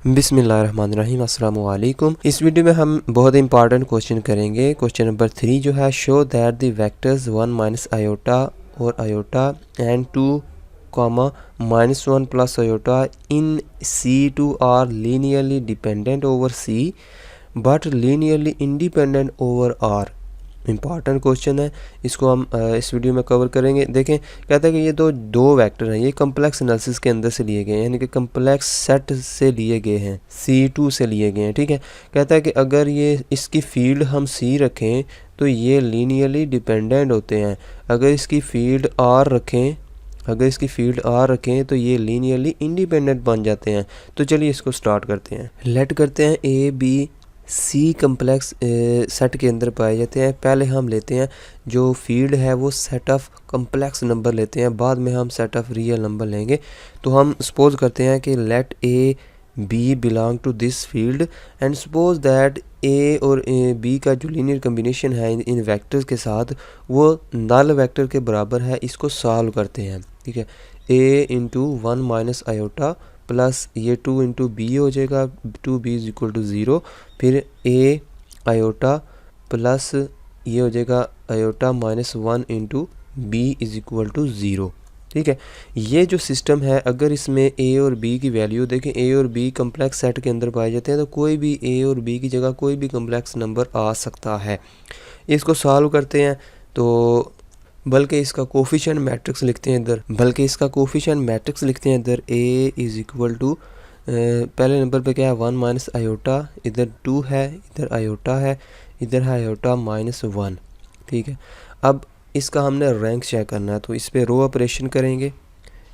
बिस्मिल्लाहिर्रहमानिर्रहीम अस्सलाम वालेकुम। इस वीडियो में हम बहुत इंपॉर्टेंट क्वेश्चन करेंगे। क्वेश्चन नंबर 3 जो है, show that the vectors 1 minus iota और iota and 2 comma -1 plus iota in C2 are linearly dependent over C but linearly independent over R। Important question है, इसको हम इस वीडियो में कवर करेंगे। देखें, कहता है कि ये दो वेक्टर हैं, ये कम्प्लेक्स एनालिसिस के अंदर से लिए गए हैं, यानी कि कम्प्लेक्स सेट से लिए गए हैं, C2 से लिए गए हैं। ठीक है, कहता है कि अगर ये इसकी फील्ड हम C रखें तो ये लीनियरली डिपेंडेंट होते हैं। अगर इसकी फील्ड R रखें तो ये लीनियरली इंडिपेंडेंट बन जाते हैं। तो चलिए इसको स्टार्ट करते हैं। लेट करते हैं ABC कम्प्लेक्स सेट के अंदर पाए जाते हैं। पहले हम लेते हैं जो फील्ड है वो सेट ऑफ कम्प्लेक्स नंबर लेते हैं, बाद में हम सेट ऑफ रियल नंबर लेंगे। तो हम सपोज करते हैं कि let AB belong to this field and suppose that A और B का जो लीनियर कम्बिनेशन है इन वेक्टर्स के साथ वो नल वेक्टर के बराबर है। इसको सॉल्व करते हैं। ठीक है, A into 1 minus iota plus ये 2 इंटू बी हो जाएगा, 2b इज इक्वल टू 0। फिर A आयोटा प्लस ये हो जाएगा iota minus 1 into B is equal to 0। ठीक है, ये जो सिस्टम है, अगर इसमें A और B की वैल्यू देखें, A और B कम्प्लेक्स सेट के अंदर पाए जाते हैं, तो कोई भी A और B की जगह कोई भी कम्प्लेक्स नंबर आ सकता है। इसको सॉल्व करते हैं तो बल्कि इसका कोफिशिएंट मैट्रिक्स लिखते हैं इधर, A इज़ इक्वल टू पहले नंबर पे क्या है 1 माइनस आयोटा, इधर 2 है, इधर आयोटा है, इधर है आयोटा माइनस 1। ठीक है, अब इसका हमने रैंक चेक करना है, तो इस पे रो ऑपरेशन करेंगे।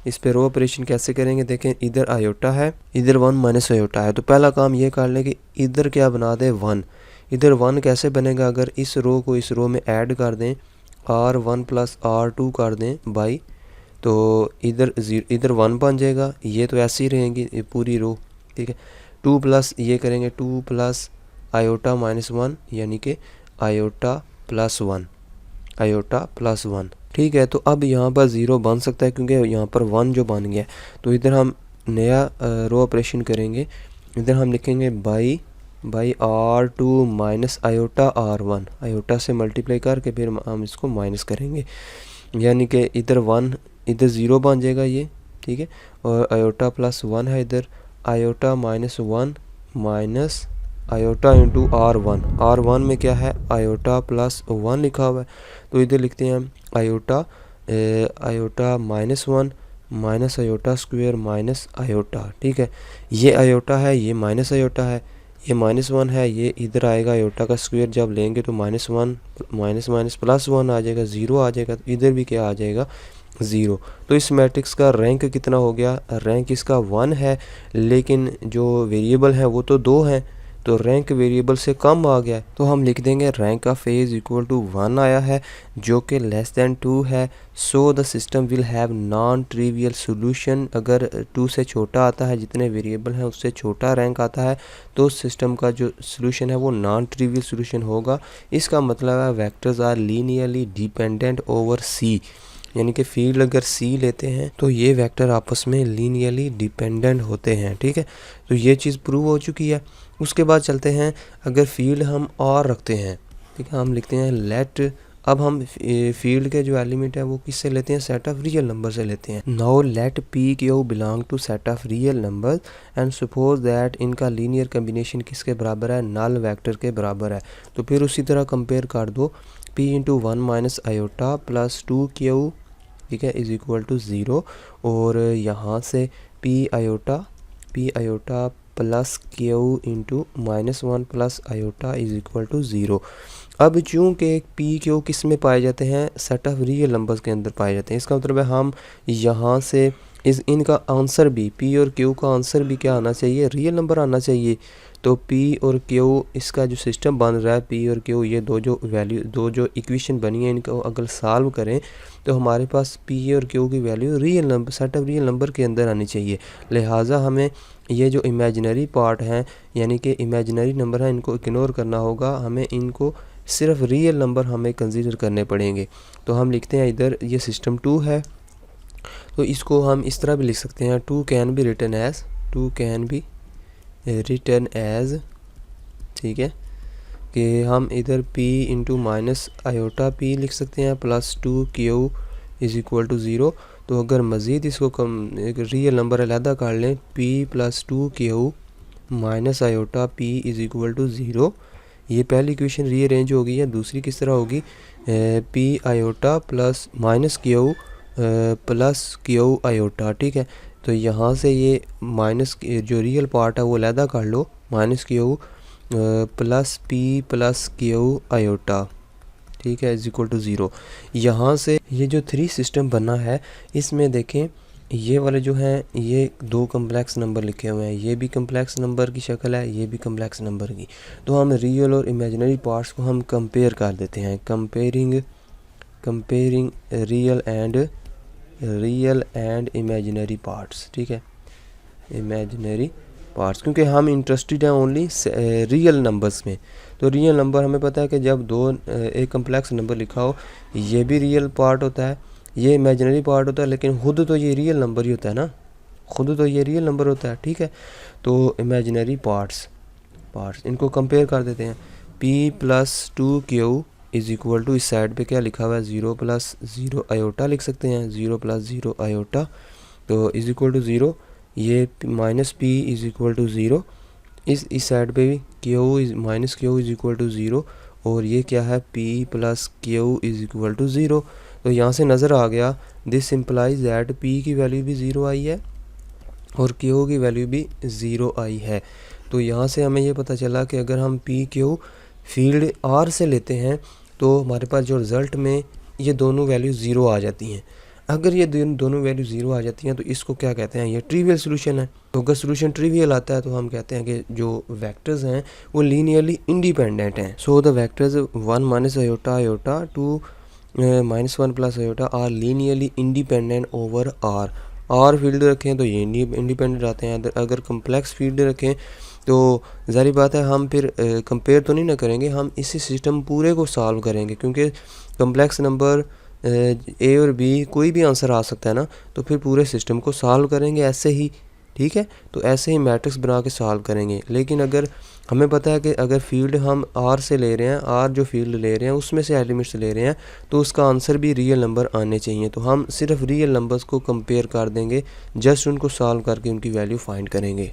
इस पे रो ऑपरेशन कैसे करेंगे, देखें इधर आयोटा है, इधर 1 माइनस आयोटा है। तो पहला काम ये कर लें कि इधर क्या बना दें 1। इधर 1 कैसे बनेगा, अगर इस रो को इस रो में ऐड कर दें, R1 प्लस R2 कर दें बाई, तो इधर 1 बन जाएगा। ये तो ऐसे ही रहेंगी ये पूरी रो। ठीक है, 2 प्लस ये करेंगे 2 प्लस आयोटा माइनस 1 यानी कि आयोटा प्लस 1। ठीक है, तो अब यहाँ पर 0 बन सकता है क्योंकि यहाँ पर 1 जो बन गया। तो इधर हम नया रो ऑपरेशन करेंगे। इधर हम लिखेंगे by R2 minus iota R1, iota से मल्टीप्लाई करके फिर हम इसको माइनस करेंगे, यानी कि इधर 1 इधर 0 बन जाएगा ये। ठीक है, और आयोटा प्लस 1 है, इधर iota minus 1 minus iota into R1 में क्या है आयोटा प्लस 1 लिखा हुआ है, तो इधर लिखते हैं हम iota minus 1 minus iota square minus iota. ठीक है, ये आयोटा है, ये माइनस आयोटा है, ये माइनस 1 है, ये इधर आएगा आयोटा का स्क्वायर जब लेंगे तो माइनस 1 माइनस माइनस प्लस 1 आ जाएगा, 0 आ जाएगा, तो इधर भी क्या आ जाएगा 0। तो इस मैट्रिक्स का रैंक कितना हो गया, रैंक इसका 1 है, लेकिन जो वेरिएबल हैं वो तो 2 हैं, तो रैंक वेरिएबल से कम आ गया है। तो हम लिख देंगे rank of A is equal to 1 आया है जो कि लेस दैन 2 है। So the system will have non trivial solution. अगर 2 से छोटा आता है, जितने वेरिएबल हैं उससे छोटा रैंक आता है, तो सिस्टम का जो सोल्यूशन है वो नॉन ट्रिवियल सोल्यूशन होगा। इसका मतलब है vectors are linearly dependent over C, यानी कि फील्ड अगर C लेते हैं तो ये वेक्टर आपस में लीनियरली डिपेंडेंट होते हैं। ठीक है, तो ये चीज़ प्रूव हो चुकी है। उसके बाद चलते हैं, अगर फील्ड हम R रखते हैं, ठीक है, हम लिखते हैं लेट, अब हम फील्ड के जो एलिमेंट है वो किससे लेते हैं, सेट ऑफ रियल नंबर से लेते हैं। Now let PQ belong to set of real number and suppose that इनका लीनियर कम्बिनेशन किसके बराबर है, नल वेक्टर के बराबर है। तो फिर उसी तरह कंपेयर कर दो, P into 1 minus iota plus 2Q, ठीक है, इज इक्वल टू 0, और यहाँ से P iota plus Q into minus 1 plus iota is equal to 0। अब चूँकि PQ किस में पाए जाते हैं, सेट ऑफ रियल नंबर्स के अंदर पाए जाते हैं, इसका मतलब है हम यहाँ से इनका आंसर भी, P और Q का आंसर भी क्या आना चाहिए, रियल नंबर आना चाहिए। तो P और Q इसका जो सिस्टम बन रहा है, P और Q ये दो जो इक्वेशन बनी है, इनको अगर सॉल्व करें तो हमारे पास P और Q की value real number, set of real number के अंदर आनी चाहिए। लिहाजा हमें ये जो इमेजिनरी पार्ट हैं, यानी कि इमेजिनरी नंबर हैं, इनको इग्नोर करना होगा, हमें इनको सिर्फ रियल नंबर हमें कंसीडर करने पड़ेंगे। तो हम लिखते हैं इधर ये सिस्टम 2 है, तो इसको हम इस तरह भी लिख सकते हैं, 2 कैन बी रिटर्न एज, ठीक है, कि हम इधर p into minus iota p लिख सकते हैं plus 2q is equal to 0। तो अगर मज़ीद इसको कम एक रियल नंबर अलहदा कर लें, p plus 2q minus iota p is equal to 0, ये पहली इक्वेशन रीअरेंज होगी। या दूसरी किस तरह होगी, p iota plus minus q plus q iota, ठीक है। तो यहाँ से ये माइनस जो रियल पार्ट है वो अलहदा कर लो, minus q plus p plus q iota, ठीक है, इज इक्वल टू 0। यहाँ से ये जो 3 सिस्टम बना है, इसमें देखें ये वाले जो हैं ये 2 कम्प्लेक्स नंबर लिखे हुए हैं, ये भी कम्प्लेक्स नंबर की शक्ल है, ये भी कम्प्लेक्स नंबर की। तो हम रियल और इमेजिनरी पार्ट्स को हम कंपेयर कर देते हैं, comparing real and imaginary parts, ठीक है, इमेजिनरी पार्ट्स, क्योंकि हम इंटरेस्टेड हैं ओनली रियल नंबर्स में। तो रियल नंबर हमें पता है कि जब एक कम्प्लेक्स नंबर लिखा हो, ये भी रियल पार्ट होता है, ये इमेजिनरी पार्ट होता है, लेकिन खुद तो ये रियल नंबर ही होता है ना, खुद तो ये रियल नंबर होता है, ठीक है। तो इमेजिनरी पार्ट्स इनको कंपेयर कर देते हैं। p plus 2q is equal to, इस साइड पे क्या लिखा हुआ है, 0 प्लस 0 आयोटा लिख सकते हैं, 0 प्लस 0 आयोटा, तो इज़ इक्वल टू 0। ये minus p is equal to 0, इस साइड पे भी q minus q is equal to 0, और ये क्या है, p plus q is equal to 0। तो यहाँ से नज़र आ गया, दिस सिंपलाइज दैट p की वैल्यू भी 0 आई है और q की वैल्यू भी 0 आई है। तो यहाँ से हमें ये पता चला कि अगर हम p q फील्ड r से लेते हैं तो हमारे पास जो रिज़ल्ट में ये दोनों वैल्यू 0 आ जाती हैं। अगर ये दोनों वैल्यू 0 आ जाती हैं तो इसको क्या कहते हैं, ये ट्रिवियल सोल्यूशन है। तो अगर सोल्यूशन ट्रिवियल आता है तो हम कहते हैं कि जो वेक्टर्स हैं वो लीनियरली इंडिपेंडेंट हैं। So the vectors 1 minus iota iota 2 minus 1 plus iota are linearly independent over R field रखें तो ये इंडिपेंडेंट आते हैं। अगर कम्प्लेक्स फील्ड रखें तो ज़ाहिर बात है हम फिर कंपेयर तो नहीं ना करेंगे, हम इसी सिस्टम पूरे को सॉल्व करेंगे, क्योंकि कम्प्लेक्स नंबर ए और बी कोई भी आंसर आ सकता है ना, तो फिर पूरे सिस्टम को सॉल्व करेंगे ऐसे ही, ठीक है। तो ऐसे ही मैट्रिक्स बना के सॉल्व करेंगे। लेकिन अगर हमें पता है कि अगर फील्ड हम आर से ले रहे हैं, आर जो फील्ड ले रहे हैं उसमें से एलिमेंट्स ले रहे हैं, तो उसका आंसर भी रियल नंबर आने चाहिए। तो हम सिर्फ रियल नंबर्स को कंपेयर कर देंगे, जस्ट उनको सॉल्व करके उनकी वैल्यू फाइंड करेंगे।